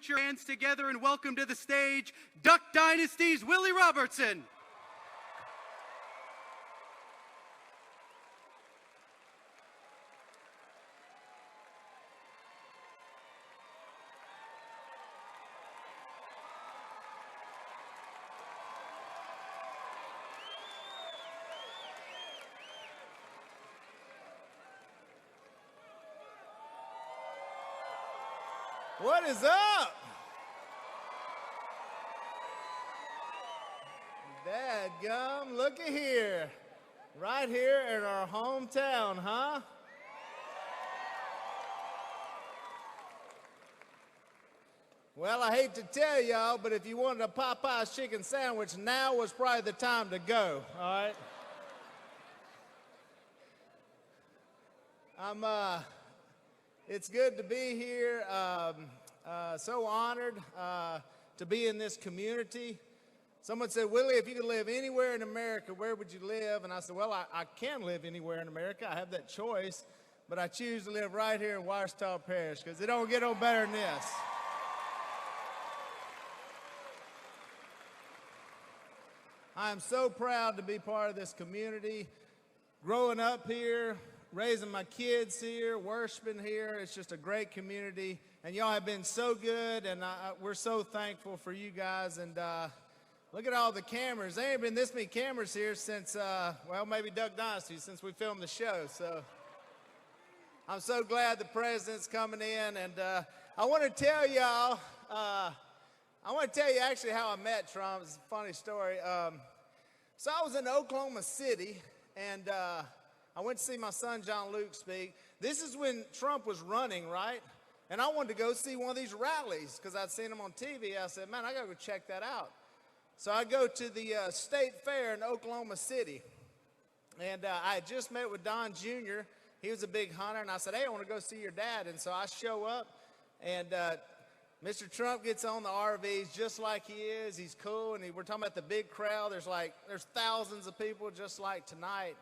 put your hands together and welcome to the stage Duck Dynasty's Willie Robertson. What is up? Dadgum, look at here. Right here in our hometown, huh? Well, I hate to tell y'all, but if you wanted a Popeye's chicken sandwich, now was probably the time to go, all right? It's good to be here. So honored to be in this community. Someone said, Willie, if you could live anywhere in America, where would you live? And I said, well, I can live anywhere in America. I have that choice, but I choose to live right here in Ouachita Parish because it don't get no better than this. I am so proud to be part of this community. Growing up here, raising my kids here, worshiping here. It's just a great community. And y'all have been so good, and we're so thankful for you guys. And look at all the cameras. There ain't been this many cameras here since, well, maybe Duck Dynasty, since we filmed the show. So I'm so glad the president's coming in. And I want to tell y'all, actually how I met Trump. It's a funny story. So I was in Oklahoma City, and I went to see my son, John Luke, speak. This is when Trump was running, right? And I wanted to go see one of these rallies because I'd seen him on TV. I said, man, I got to go check that out. So I go to the State Fair in Oklahoma City. And I had just met with Don Jr. He was a big hunter. And I said, hey, I want to go see your dad. And so I show up, and Mr. Trump gets on the RVs just like he is. He's cool. And we're talking about the big crowd. There's thousands of people just like tonight.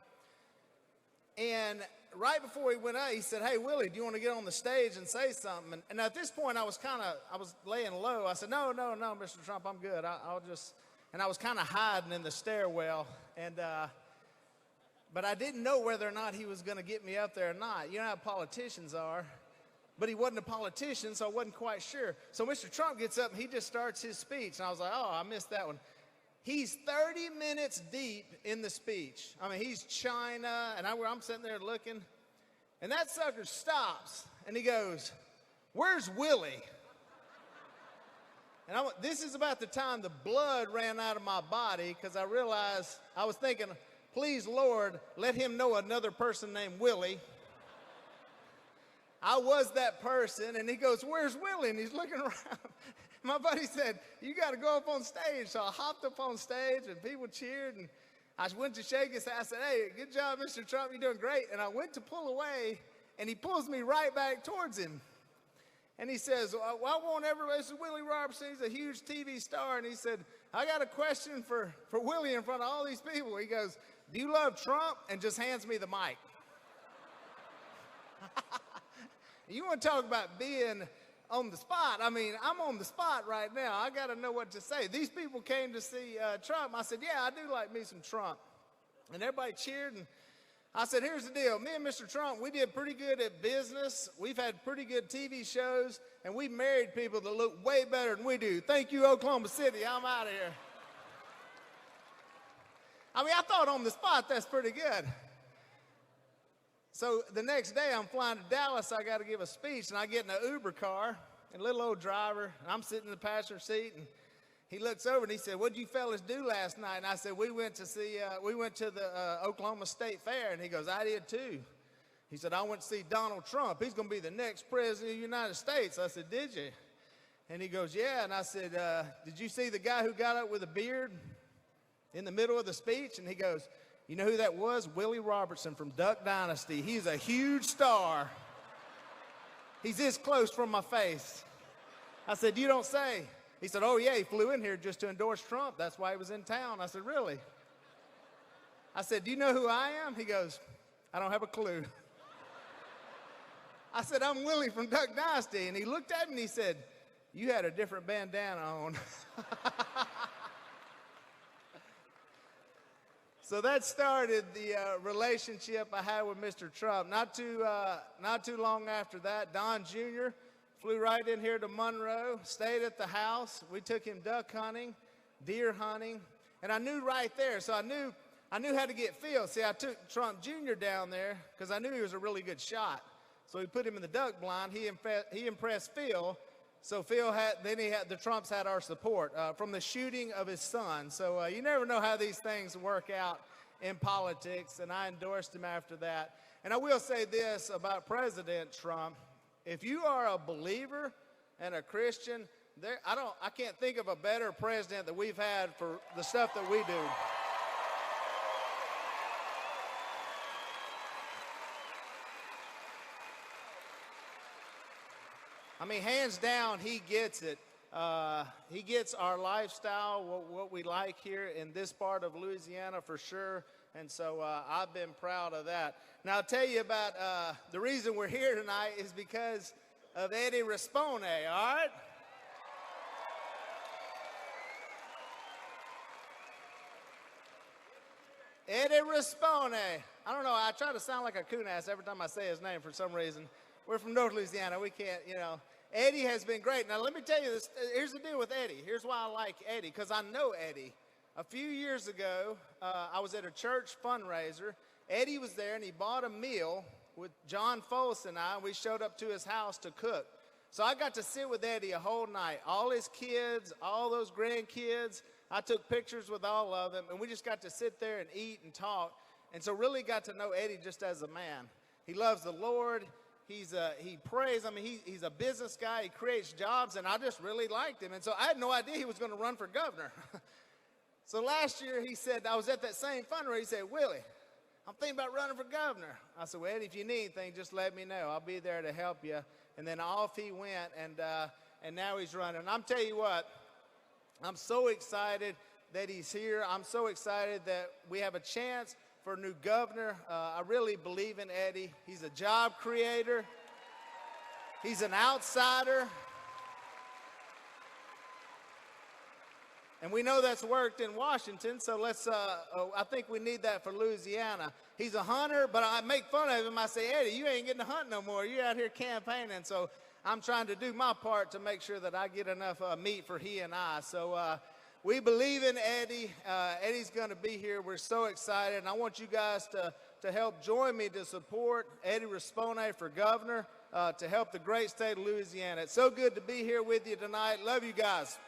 And right before he went out, he said, hey, Willie, do you want to get on the stage and say something? And at this point, I was laying low. I said, no, Mr. Trump, I'm good. And I was kind of hiding in the stairwell. And, but I didn't know whether or not he was going to get me up there or not. You know how politicians are. But he wasn't a politician, so I wasn't quite sure. So Mr. Trump gets up, and he just starts his speech. And I was like, oh, I missed that one. He's 30 minutes deep in the speech. I mean, he's China, and I'm sitting there looking, and that sucker stops, and he goes, where's Willie? And this is about the time the blood ran out of my body because I realized, I was thinking, please, Lord, let him know another person named Willie. I was that person, and he goes, where's Willie? And he's looking around. My buddy said, you got to go up on stage. So I hopped up on stage, and people cheered, and I went to shake his hand. I said, hey, good job, Mr. Trump. You're doing great. And I went to pull away, and he pulls me right back towards him. And he says, well, I want everybody, this is Willie Robertson. He's a huge TV star. And he said, I got a question for Willie in front of all these people. He goes, do you love Trump? And just hands me the mic. You want to talk about being on the spot. I mean, I'm on the spot right now. I got to know what to say. These people came to see Trump. I said, yeah, I do like me some Trump. And everybody cheered. And I said, here's the deal. Me and Mr. Trump, we did pretty good at business. We've had pretty good TV shows. And we married people that look way better than we do. Thank you, Oklahoma City. I'm out of here. I mean, I thought on the spot that's pretty good. So the next day, I'm flying to Dallas. I got to give a speech, and I get in an Uber car, and a little old driver, and I'm sitting in the passenger seat, and he looks over and he said, "What'd you fellas do last night?" And I said, we went to the Oklahoma State Fair. And he goes, "I did too." He said, "I went to see Donald Trump. He's going to be the next president of the United States." I said, "Did you?" And he goes, "Yeah." And I said, "Did you see the guy who got up with a beard in the middle of the speech?" And he goes, "You know who that was? Willie Robertson from Duck Dynasty. He's a huge star. He's this close from my face." I said, "You don't say." He said, "Oh, yeah, he flew in here just to endorse Trump. That's why he was in town." I said, "Really?" I said, "Do you know who I am?" He goes, "I don't have a clue." I said, "I'm Willie from Duck Dynasty." And he looked at me and he said, You had a different bandana on. So that started the relationship I had with Mr. Trump. Not too long after that, Don Jr. flew right in here to Monroe, stayed at the house. We took him duck hunting, deer hunting, and I knew right there. So I knew how to get Phil. See, I took Trump Jr. down there because I knew he was a really good shot. So we put him in the duck blind. He impressed Phil. So the Trumps had our support from the shooting of his son. So you never know how these things work out in politics, and I endorsed him after that. And I will say this about President Trump: if you are a believer and a Christian, I can't think of a better president that we've had for the stuff that we do. I mean, hands down, he gets it. He gets our lifestyle, what we like here in this part of Louisiana for sure. And so I've been proud of that. Now, I'll tell you about the reason we're here tonight is because of Eddie Rispone, all right? Eddie Rispone. I don't know, I try to sound like a coon ass every time I say his name for some reason. We're from North Louisiana. We can't, Eddie has been great. Now, let me tell you this. Here's the deal with Eddie. Here's why I like Eddie, because I know Eddie. A few years ago, I was at a church fundraiser. Eddie was there, and he bought a meal with John Foles and I, and we showed up to his house to cook. So I got to sit with Eddie a whole night. All his kids, all those grandkids. I took pictures with all of them, and we just got to sit there and eat and talk. And so really got to know Eddie just as a man. He loves the Lord. He prays. I mean, he's a business guy. He creates jobs, and I just really liked him. And so I had no idea he was going to run for governor. So last year he said, I was at that same fundraiser. He said, Willie, I'm thinking about running for governor. I said, well, Eddie, if you need anything, just let me know. I'll be there to help you. And then off he went, and now he's running. And I'm telling you what, I'm so excited that he's here. I'm so excited that we have a chance for a new governor. I really believe in Eddie. He's a job creator. He's an outsider. And we know that's worked in Washington, so I think we need that for Louisiana. He's a hunter, but I make fun of him. I say, Eddie, you ain't getting to hunt no more. You're out here campaigning. So I'm trying to do my part to make sure that I get enough meat for he and I. So we believe in Eddie. Eddie's going to be here. We're so excited. And I want you guys to help join me to support Eddie Rispone for governor to help the great state of Louisiana. It's so good to be here with you tonight. Love you guys.